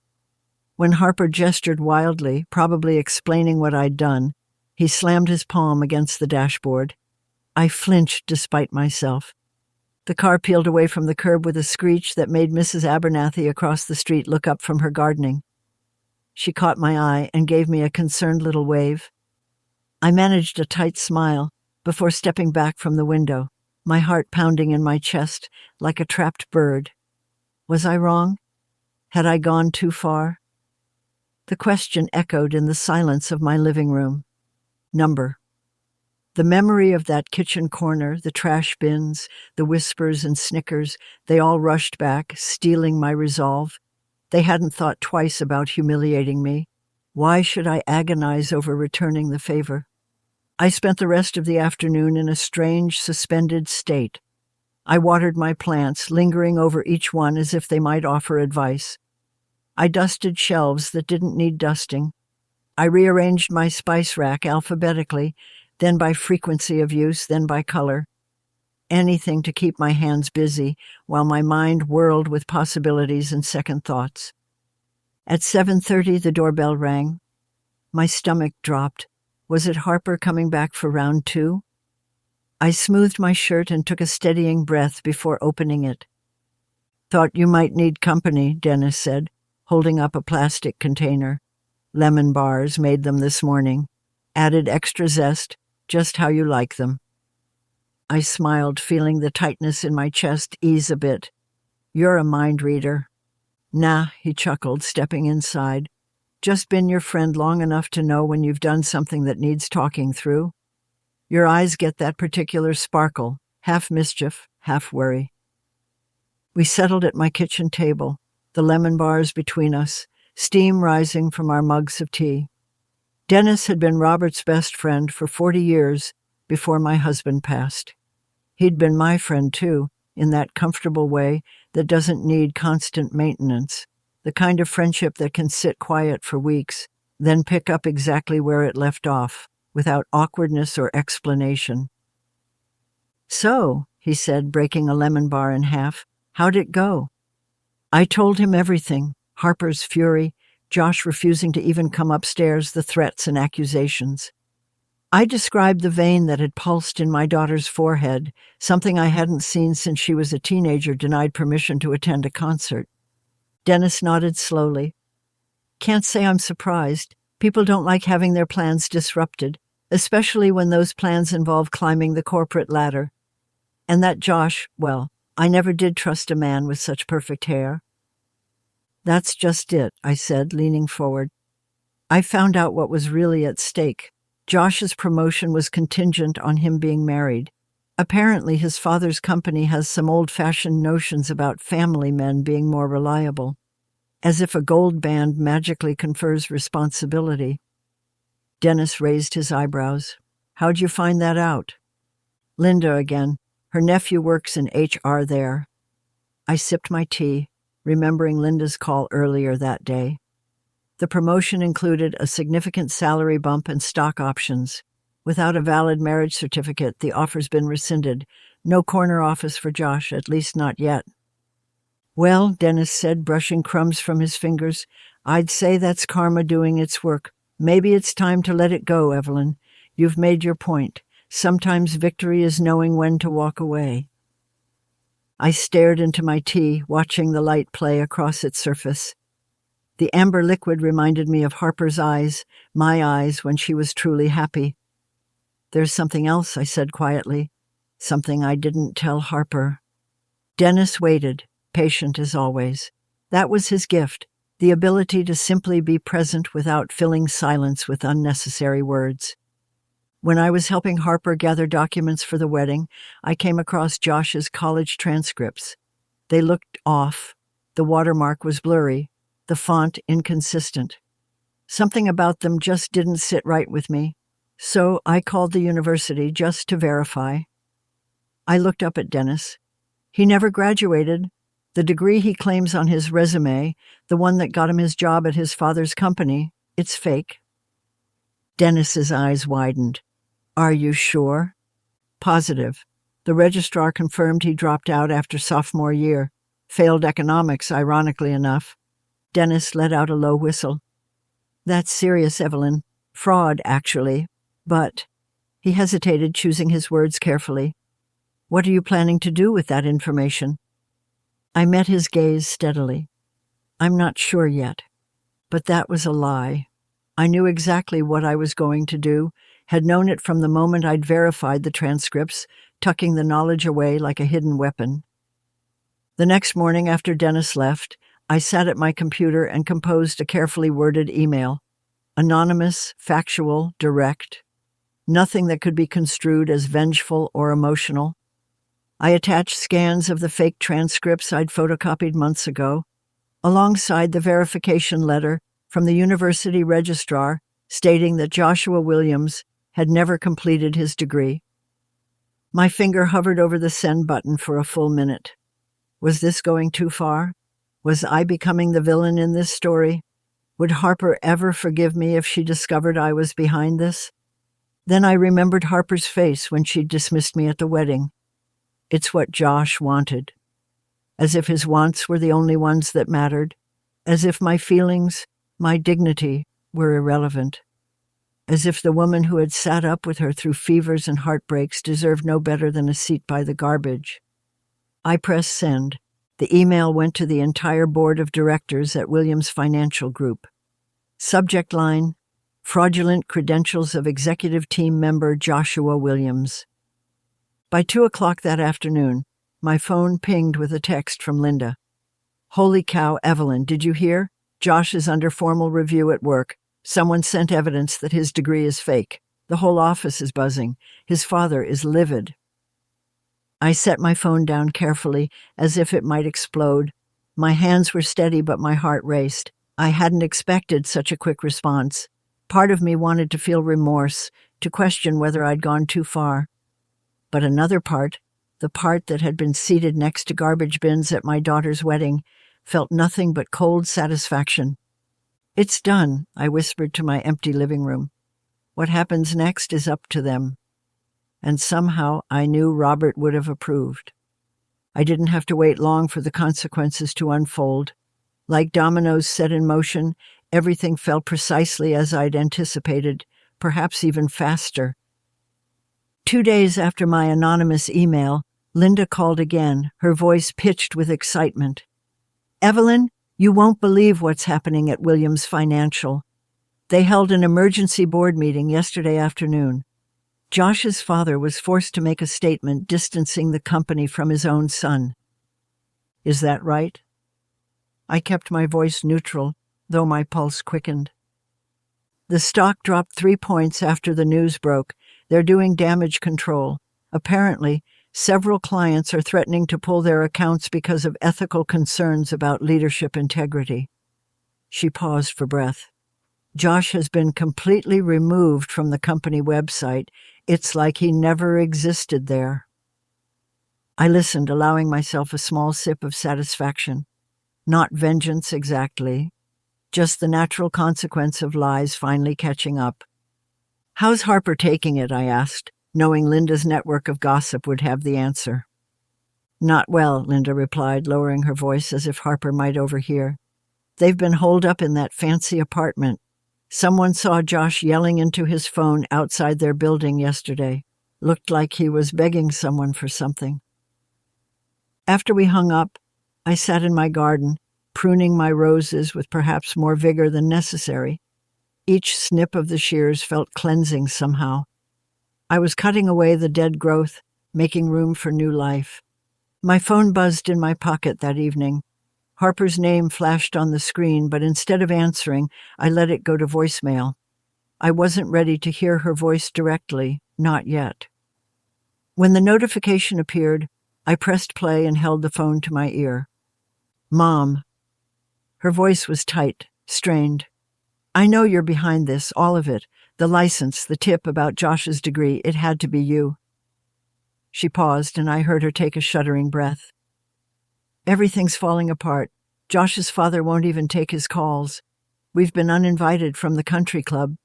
Speaker 1: When Harper gestured wildly, probably explaining what I'd done, he slammed his palm against the dashboard. I flinched despite myself. The car peeled away from the curb with a screech that made Mrs. Abernathy across the street look up from her gardening. She caught my eye and gave me a concerned little wave. I managed a tight smile before stepping back from the window, my heart pounding in my chest like a trapped bird. Was I wrong? Had I gone too far? The question echoed in the silence of my living room. Number. The memory of that kitchen corner, the trash bins, the whispers and snickers, they all rushed back, stealing my resolve. They hadn't thought twice about humiliating me. Why should I agonize over returning the favor? I spent the rest of the afternoon in a strange, suspended state. I watered my plants, lingering over each one as if they might offer advice. I dusted shelves that didn't need dusting. I rearranged my spice rack alphabetically, then by frequency of use, then by color. Anything to keep my hands busy while my mind whirled with possibilities and second thoughts. At 7:30, the doorbell rang. My stomach dropped. Was it Harper coming back for round 2? I smoothed my shirt and took a steadying breath before opening it. "Thought you might need company," Dennis said, holding up a plastic container. "Lemon bars, made them this morning. Added extra zest, just how you like them." I smiled, feeling the tightness in my chest ease a bit. "You're a mind reader." "Nah," he chuckled, stepping inside. "Just been your friend long enough to know when you've done something that needs talking through. Your eyes get that particular sparkle, half mischief, half worry." We settled at my kitchen table, the lemon bars between us, steam rising from our mugs of tea. Dennis had been Robert's best friend for 40 years before my husband passed. He'd been my friend too, in that comfortable way that doesn't need constant maintenance, the kind of friendship that can sit quiet for weeks, then pick up exactly where it left off, without awkwardness or explanation. "So," he said, breaking a lemon bar in half, "how'd it go?" I told him everything: Harper's fury, Josh refusing to even come upstairs, the threats and accusations. I described the vein that had pulsed in my daughter's forehead, something I hadn't seen since she was a teenager denied permission to attend a concert. Dennis nodded slowly. Can't say I'm surprised. People don't like having their plans disrupted, especially when those plans involve climbing the corporate ladder. And that Josh, well, I never did trust a man with such perfect hair. That's just it, I said, leaning forward. I found out what was really at stake. Josh's promotion was contingent on him being married. Apparently, his father's company has some old-fashioned notions about family men being more reliable, as if a gold band magically confers responsibility. Dennis raised his eyebrows. How'd you find that out? Linda again. Her nephew works in HR there. I sipped my tea, remembering Linda's call earlier that day. The promotion included a significant salary bump and stock options. Without a valid marriage certificate, the offer's been rescinded. No corner office for Josh, at least not yet. Well, Dennis said, brushing crumbs from his fingers, I'd say that's karma doing its work. Maybe it's time to let it go, Evelyn. You've made your point. Sometimes victory is knowing when to walk away. I stared into my tea, watching the light play across its surface. The amber liquid reminded me of Harper's eyes, my eyes when she was truly happy. There's something else, I said quietly. Something I didn't tell Harper. Dennis waited, patient as always. That was his gift, the ability to simply be present without filling silence with unnecessary words. When I was helping Harper gather documents for the wedding, I came across Josh's college transcripts. They looked off. The watermark was blurry, the font inconsistent. Something about them just didn't sit right with me, so I called the university just to verify. I looked up at Dennis. He never graduated. The degree he claims on his resume, the one that got him his job at his father's company, it's fake. Dennis's eyes widened. Are you sure? Positive. The registrar confirmed he dropped out after sophomore year. Failed economics, ironically enough. Dennis let out a low whistle. That's serious, Evelyn. Fraud, actually. But, he hesitated, choosing his words carefully. What are you planning to do with that information? I met his gaze steadily. I'm not sure yet. But that was a lie. I knew exactly what I was going to do, had known it from the moment I'd verified the transcripts, tucking the knowledge away like a hidden weapon. The next morning after Dennis left, I sat at my computer and composed a carefully worded email. Anonymous, factual, direct. Nothing that could be construed as vengeful or emotional. I attached scans of the fake transcripts I'd photocopied months ago, alongside the verification letter from the university registrar stating that Joshua Williams had never completed his degree. My finger hovered over the send button for a full minute. Was this going too far? Was I becoming the villain in this story? Would Harper ever forgive me if she discovered I was behind this? Then I remembered Harper's face when she dismissed me at the wedding. It's what Josh wanted. As if his wants were the only ones that mattered. As if my feelings, my dignity, were irrelevant. As if the woman who had sat up with her through fevers and heartbreaks deserved no better than a seat by the garbage. I pressed send. The email went to the entire board of directors at Williams Financial Group. Subject line, fraudulent credentials of executive team member Joshua Williams. By 2:00 that afternoon, my phone pinged with a text from Linda. Holy cow, Evelyn, did you hear? Josh is under formal review at work. Someone sent evidence that his degree is fake. The whole office is buzzing. His father is livid. I set my phone down carefully, as if it might explode. My hands were steady, but my heart raced. I hadn't expected such a quick response. Part of me wanted to feel remorse, to question whether I'd gone too far. But another part, the part that had been seated next to garbage bins at my daughter's wedding, felt nothing but cold satisfaction. It's done, I whispered to my empty living room. What happens next is up to them. And somehow I knew Robert would have approved. I didn't have to wait long for the consequences to unfold. Like dominoes set in motion, Everything fell precisely as I'd anticipated, perhaps even faster. 2 days after my anonymous email, Linda called again, her voice pitched with excitement. "Evelyn, you won't believe what's happening at Williams Financial. They held an emergency board meeting yesterday afternoon. Josh's father was forced to make a statement distancing the company from his own son." "Is that right?" I kept my voice neutral, though my pulse quickened. "The stock dropped 3 points after the news broke. They're doing damage control. Apparently, several clients are threatening to pull their accounts because of ethical concerns about leadership integrity." She paused for breath. "Josh has been completely removed from the company website. It's like he never existed there." I listened, allowing myself a small sip of satisfaction. Not vengeance exactly, just the natural consequence of lies finally catching up. "How's Harper taking it?" I asked, knowing Linda's network of gossip would have the answer. "Not well," Linda replied, lowering her voice as if Harper might overhear. "They've been holed up in that fancy apartment. Someone saw Josh yelling into his phone outside their building yesterday. Looked like he was begging someone for something." After we hung up, I sat in my garden, pruning my roses with perhaps more vigor than necessary. Each snip of the shears felt cleansing somehow. I was cutting away the dead growth, making room for new life. My phone buzzed in my pocket that evening. Harper's name flashed on the screen, but instead of answering, I let it go to voicemail. I wasn't ready to hear her voice directly, not yet. When the notification appeared, I pressed play and held the phone to my ear. "Mom." Her voice was tight, strained. "I know you're behind this, all of it. The license, the tip about Josh's degree, it had to be you." She paused, and I heard her take a shuddering breath. "Everything's falling apart. Josh's father won't even take his calls. We've been uninvited from the country club."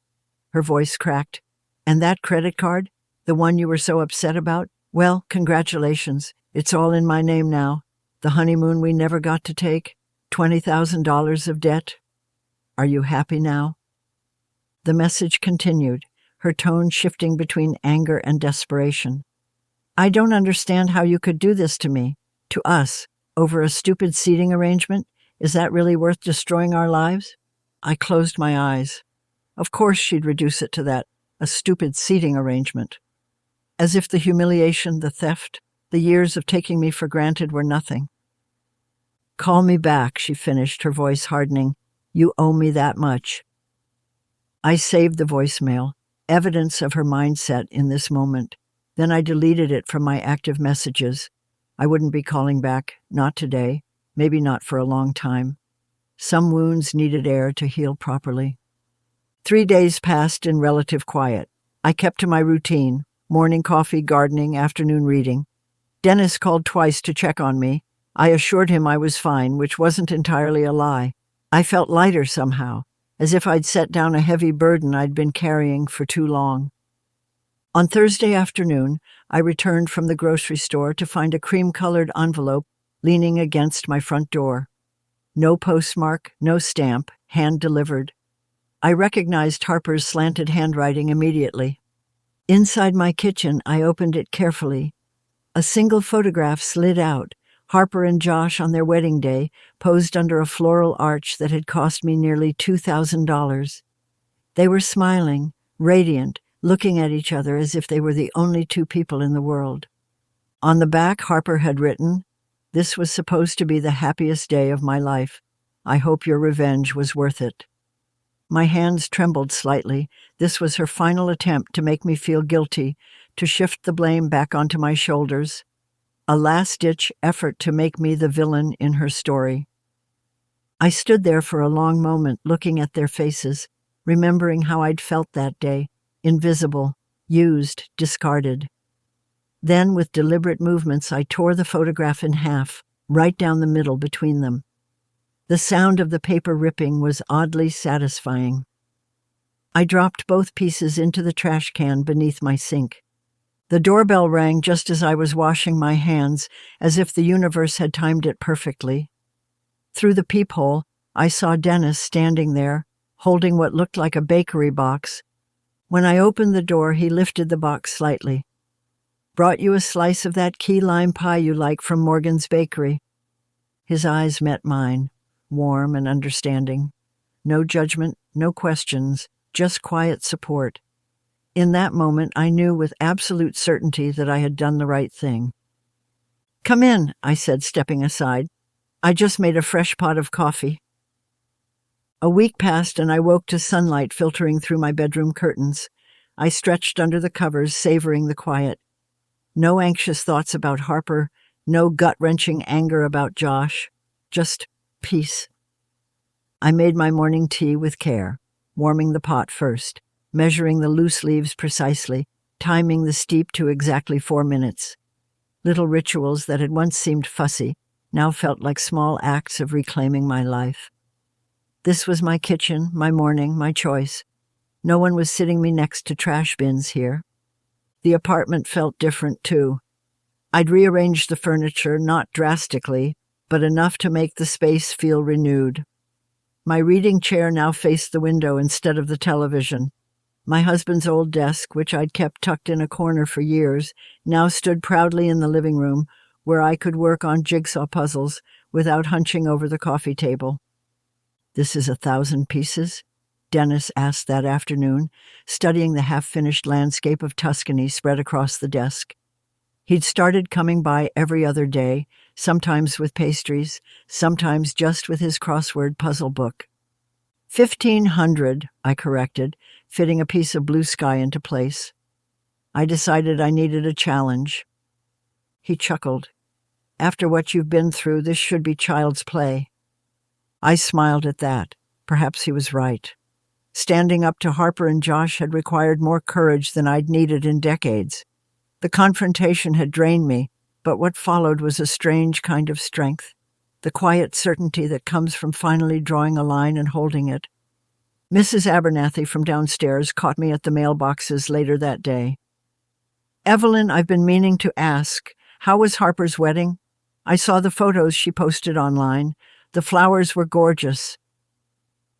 Speaker 1: Her voice cracked. "And that credit card? The one you were so upset about? Well, congratulations. It's all in my name now. The honeymoon we never got to take. $20,000 of debt. Are you happy now?" The message continued, her tone shifting between anger and desperation. "I don't understand how you could do this to me, to us, over a stupid seating arrangement. Is that really worth destroying our lives?" I closed my eyes. Of course she'd reduce it to that, a stupid seating arrangement. As if the humiliation, the theft, the years of taking me for granted were nothing. "Call me back," she finished, her voice hardening. "You owe me that much." I saved the voicemail, evidence of her mindset in this moment. Then I deleted it from my active messages. I wouldn't be calling back, not today, maybe not for a long time. Some wounds needed air to heal properly. 3 days passed in relative quiet. I kept to my routine, morning coffee, gardening, afternoon reading. Dennis called twice to check on me. I assured him I was fine, which wasn't entirely a lie. I felt lighter somehow, as if I'd set down a heavy burden I'd been carrying for too long. On Thursday afternoon, I returned from the grocery store to find a cream-colored envelope leaning against my front door. No postmark, no stamp, hand-delivered. I recognized Harper's slanted handwriting immediately. Inside my kitchen, I opened it carefully. A single photograph slid out, Harper and Josh on their wedding day, posed under a floral arch that had cost me nearly $2,000. They were smiling, radiant, looking at each other as if they were the only two people in the world. On the back, Harper had written, "This was supposed to be the happiest day of my life. I hope your revenge was worth it." My hands trembled slightly. This was her final attempt to make me feel guilty, to shift the blame back onto my shoulders. A last-ditch effort to make me the villain in her story. I stood there for a long moment looking at their faces, remembering how I'd felt that day, invisible, used, discarded. Then, with deliberate movements, I tore the photograph in half, right down the middle between them. The sound of the paper ripping was oddly satisfying. I dropped both pieces into the trash can beneath my sink. The doorbell rang just as I was washing my hands, as if the universe had timed it perfectly. Through the peephole, I saw Dennis standing there, holding what looked like a bakery box. When I opened the door, he lifted the box slightly. "Brought you a slice of that key lime pie you like from Morgan's Bakery." His eyes met mine, warm and understanding. No judgment, no questions, just quiet support. In that moment, I knew with absolute certainty that I had done the right thing. "Come in," I said, stepping aside. "I just made a fresh pot of coffee." A week passed and I woke to sunlight filtering through my bedroom curtains. I stretched under the covers, savoring the quiet. No anxious thoughts about Harper, no gut-wrenching anger about Josh, just peace. I made my morning tea with care, warming the pot first, measuring the loose leaves precisely, timing the steep to exactly 4 minutes. Little rituals that had once seemed fussy now felt like small acts of reclaiming my life. This was my kitchen, my morning, my choice. No one was sitting me next to trash bins here. The apartment felt different, too. I'd rearranged the furniture, not drastically, but enough to make the space feel renewed. My reading chair now faced the window instead of the television. My husband's old desk, which I'd kept tucked in a corner for years, now stood proudly in the living room, where I could work on jigsaw puzzles without hunching over the coffee table. "This is 1,000 pieces?" Dennis asked that afternoon, studying the half-finished landscape of Tuscany spread across the desk. He'd started coming by every other day, sometimes with pastries, sometimes just with his crossword puzzle book. 1,500, I corrected, fitting a piece of blue sky into place. I decided I needed a challenge. He chuckled. "After what you've been through, this should be child's play." I smiled at that. Perhaps he was right. Standing up to Harper and Josh had required more courage than I'd needed in decades. The confrontation had drained me, but what followed was a strange kind of strength, the quiet certainty that comes from finally drawing a line and holding it. Mrs. Abernathy from downstairs caught me at the mailboxes later that day. "Evelyn, I've been meaning to ask, how was Harper's wedding? I saw the photos she posted online. The flowers were gorgeous."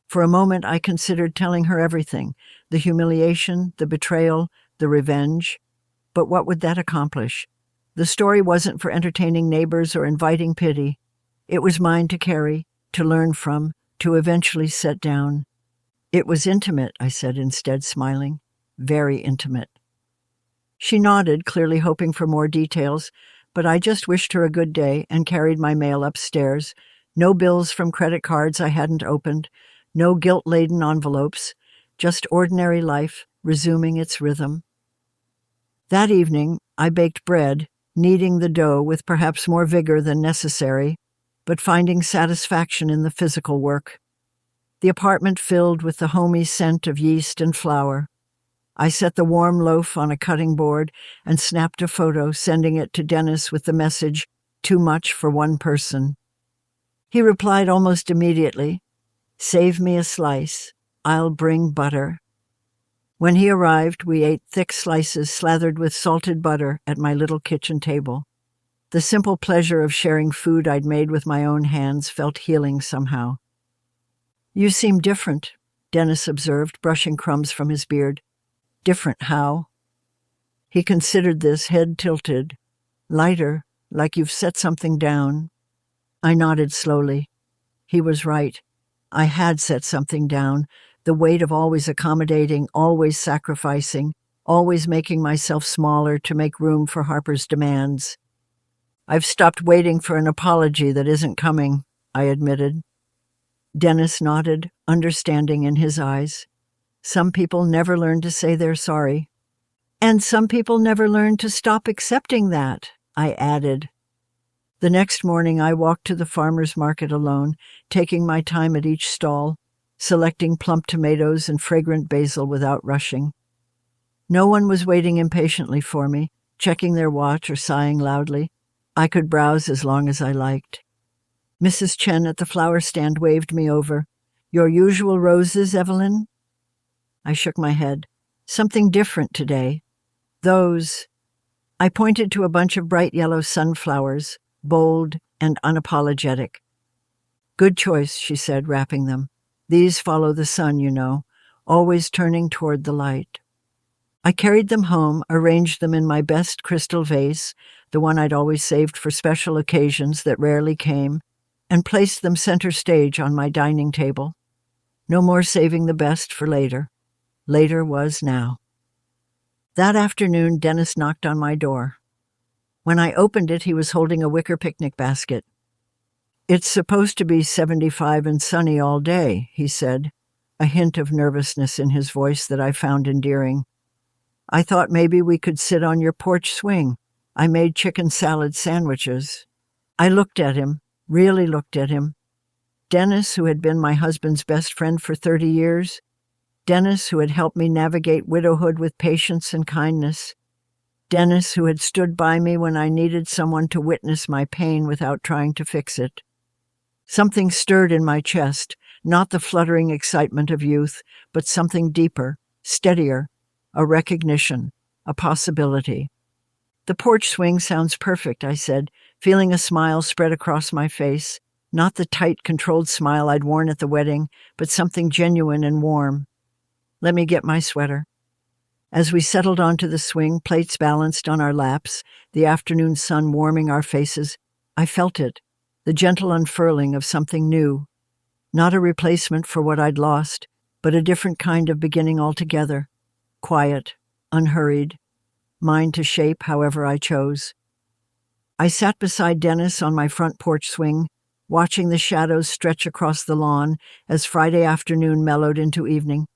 Speaker 1: For a moment, I considered telling her everything, the humiliation, the betrayal, the revenge. But what would that accomplish? The story wasn't for entertaining neighbors or inviting pity. It was mine to carry, to learn from, to eventually set down. "It was intimate," I said instead, smiling. "Very intimate." She nodded, clearly hoping for more details, but I just wished her a good day and carried my mail upstairs. No bills from credit cards I hadn't opened, no guilt-laden envelopes, just ordinary life resuming its rhythm. That evening, I baked bread, kneading the dough with perhaps more vigor than necessary, but finding satisfaction in the physical work. The apartment filled with the homey scent of yeast and flour. I set the warm loaf on a cutting board and snapped a photo, sending it to Dennis with the message, "Too much for one person." He replied almost immediately, "Save me a slice. I'll bring butter." When he arrived, we ate thick slices slathered with salted butter at my little kitchen table. The simple pleasure of sharing food I'd made with my own hands felt healing somehow. "You seem different," Dennis observed, brushing crumbs from his beard. "Different how?" He considered this, head tilted. "Lighter, like you've set something down." I nodded slowly. He was right. I had set something down, the weight of always accommodating, always sacrificing, always making myself smaller to make room for Harper's demands. "I've stopped waiting for an apology that isn't coming," I admitted. Dennis nodded, understanding in his eyes. "Some people never learn to say they're sorry." "And some people never learn to stop accepting that," I added. The next morning I walked to the farmer's market alone, taking my time at each stall, selecting plump tomatoes and fragrant basil without rushing. No one was waiting impatiently for me, checking their watch or sighing loudly. I could browse as long as I liked. Mrs. Chen at the flower stand waved me over. "Your usual roses, Evelyn?" I shook my head. "Something different today. Those." I pointed to a bunch of bright yellow sunflowers, bold and unapologetic. "Good choice," she said, wrapping them. These follow the sun, you know, always turning toward the light. I carried them home, arranged them in my best crystal vase, the one I'd always saved for special occasions that rarely came, and placed them center stage on my dining table. No more saving the best for later. Later was now. That afternoon, Dennis knocked on my door. When I opened it, he was holding a wicker picnic basket. "It's supposed to be 75 and sunny all day," he said, a hint of nervousness in his voice that I found endearing. "I thought maybe we could sit on your porch swing. I made chicken salad sandwiches." I looked at him, really looked at him. Dennis, who had been my husband's best friend for 30 years. Dennis, who had helped me navigate widowhood with patience and kindness. Dennis, who had stood by me when I needed someone to witness my pain without trying to fix it. Something stirred in my chest, not the fluttering excitement of youth, but something deeper, steadier, a recognition, a possibility. "The porch swing sounds perfect," I said, feeling a smile spread across my face, not the tight, controlled smile I'd worn at the wedding, but something genuine and warm. "Let me get my sweater." As we settled onto the swing, plates balanced on our laps, the afternoon sun warming our faces, I felt it, the gentle unfurling of something new. Not a replacement for what I'd lost, but a different kind of beginning altogether. Quiet, unhurried, mine to shape however I chose. I sat beside Dennis on my front porch swing, watching the shadows stretch across the lawn as Friday afternoon mellowed into evening.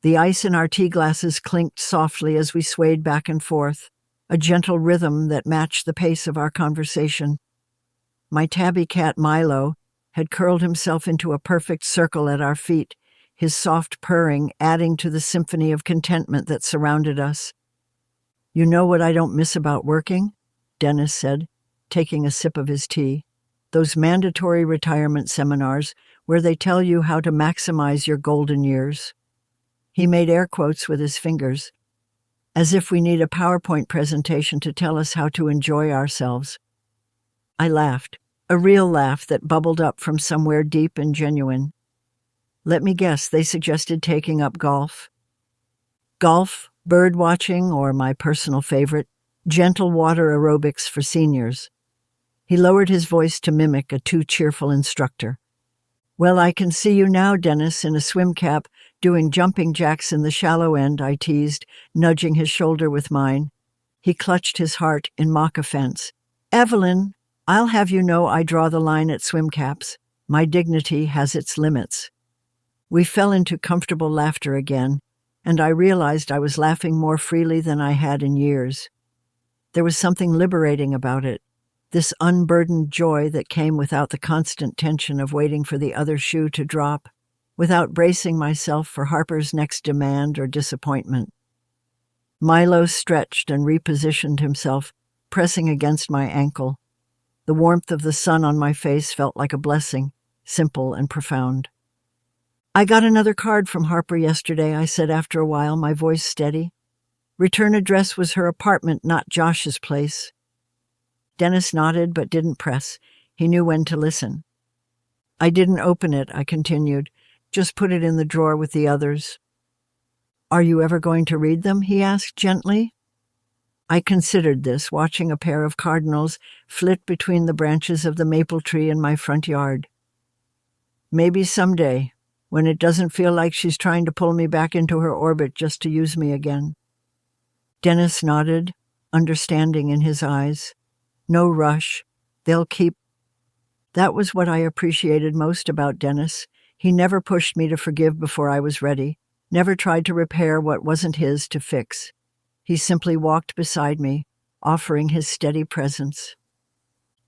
Speaker 1: The ice in our tea glasses clinked softly as we swayed back and forth, a gentle rhythm that matched the pace of our conversation. My tabby cat Milo had curled himself into a perfect circle at our feet, his soft purring adding to the symphony of contentment that surrounded us. "You know what I don't miss about working?" Dennis said, taking a sip of his tea. "Those mandatory retirement seminars where they tell you how to maximize your golden years." He made air quotes with his fingers, as if we need a PowerPoint presentation to tell us how to enjoy ourselves. I laughed, a real laugh that bubbled up from somewhere deep and genuine. "Let me guess, they suggested taking up golf." "Golf, bird watching, or my personal favorite, gentle water aerobics for seniors." He lowered his voice to mimic a too cheerful instructor. "Well, I can see you now, Dennis, in a swim cap, doing jumping jacks in the shallow end," I teased, nudging his shoulder with mine. He clutched his heart in mock offense. "Evelyn, I'll have you know I draw the line at swim caps. My dignity has its limits." We fell into comfortable laughter again, and I realized I was laughing more freely than I had in years. There was something liberating about it, this unburdened joy that came without the constant tension of waiting for the other shoe to drop, without bracing myself for Harper's next demand or disappointment. Milo stretched and repositioned himself, pressing against my ankle. The warmth of the sun on my face felt like a blessing, simple and profound. "I got another card from Harper yesterday," I said after a while, my voice steady. Return address was her apartment, not Josh's place. Dennis nodded but didn't press. He knew when to listen. "I didn't open it," I continued. "Just put it in the drawer with the others." "Are you ever going to read them?" he asked gently. I considered this, watching a pair of cardinals flit between the branches of the maple tree in my front yard. "Maybe someday, when it doesn't feel like she's trying to pull me back into her orbit just to use me again." Dennis nodded, understanding in his eyes. "No rush. They'll keep." That was what I appreciated most about Dennis. He never pushed me to forgive before I was ready, never tried to repair what wasn't his to fix. He simply walked beside me, offering his steady presence.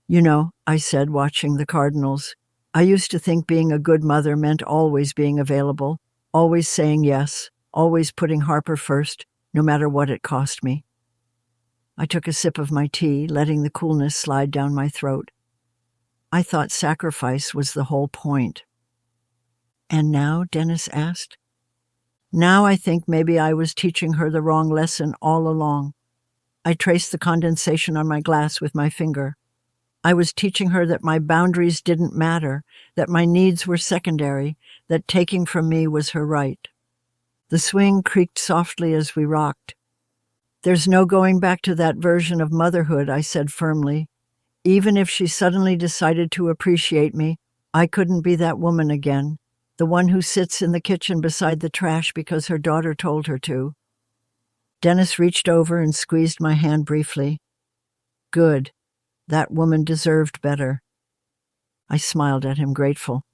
Speaker 1: "You know," I said, watching the cardinals, "I used to think being a good mother meant always being available, always saying yes, always putting Harper first, no matter what it cost me." I took a sip of my tea, letting the coolness slide down my throat. I thought sacrifice was the whole point. "And now?" Dennis asked. "Now I think maybe I was teaching her the wrong lesson all along." I traced the condensation on my glass with my finger. I was teaching her that my boundaries didn't matter, that my needs were secondary, that taking from me was her right. The swing creaked softly as we rocked. "There's no going back to that version of motherhood," I said firmly. "Even if she suddenly decided to appreciate me, I couldn't be that woman again, the one who sits in the kitchen beside the trash because her daughter told her to." Dennis reached over and squeezed my hand briefly. "Good. That woman deserved better." I smiled at him, grateful.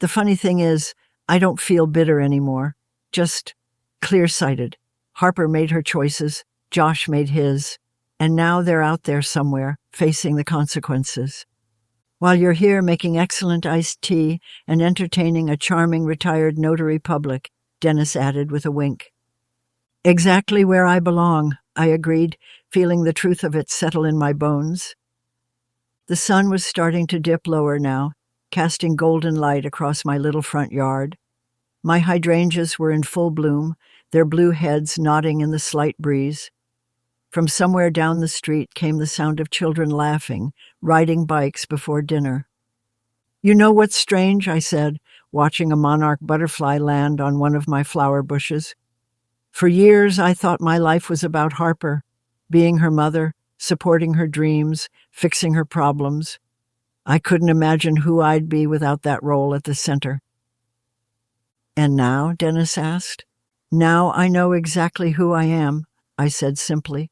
Speaker 1: The funny thing is, I don't feel bitter anymore, just clear-sighted. Harper made her choices, Josh made his, and now they're out there somewhere, facing the consequences. While you're here making excellent iced tea and entertaining a charming retired notary public, Dennis added with a wink. "Exactly where I belong," I agreed, feeling the truth of it settle in my bones. The sun was starting to dip lower now, casting golden light across my little front yard. My hydrangeas were in full bloom, their blue heads nodding in the slight breeze. From somewhere down the street came the sound of children laughing, riding bikes before dinner. "You know what's strange?" I said, watching a monarch butterfly land on one of my flower bushes. "For years I thought my life was about Harper, being her mother, supporting her dreams, fixing her problems. I couldn't imagine who I'd be without that role at the center." "And now?" Dennis asked. "Now I know exactly who I am," I said simply.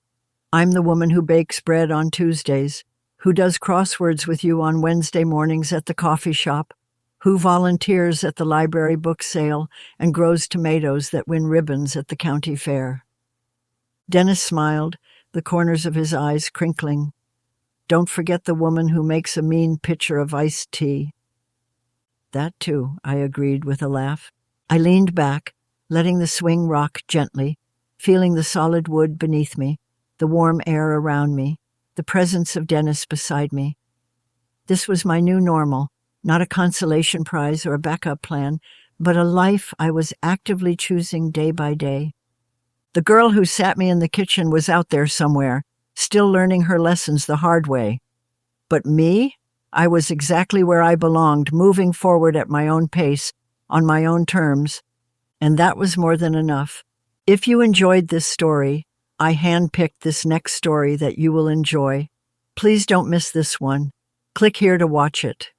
Speaker 1: "I'm the woman who bakes bread on Tuesdays, who does crosswords with you on Wednesday mornings at the coffee shop, who volunteers at the library book sale and grows tomatoes that win ribbons at the county fair." Dennis smiled, the corners of his eyes crinkling. "Don't forget the woman who makes a mean pitcher of iced tea." "That too," I agreed with a laugh. I leaned back, letting the swing rock gently, feeling the solid wood beneath me, the warm air around me, the presence of Dennis beside me. This was my new normal, not a consolation prize or a backup plan, but a life I was actively choosing day by day. The girl who sat me in the kitchen was out there somewhere, still learning her lessons the hard way. But me? I was exactly where I belonged, moving forward at my own pace, on my own terms, and that was more than enough. If you enjoyed this story, I handpicked this next story that you will enjoy. Please don't miss this one. Click here to watch it.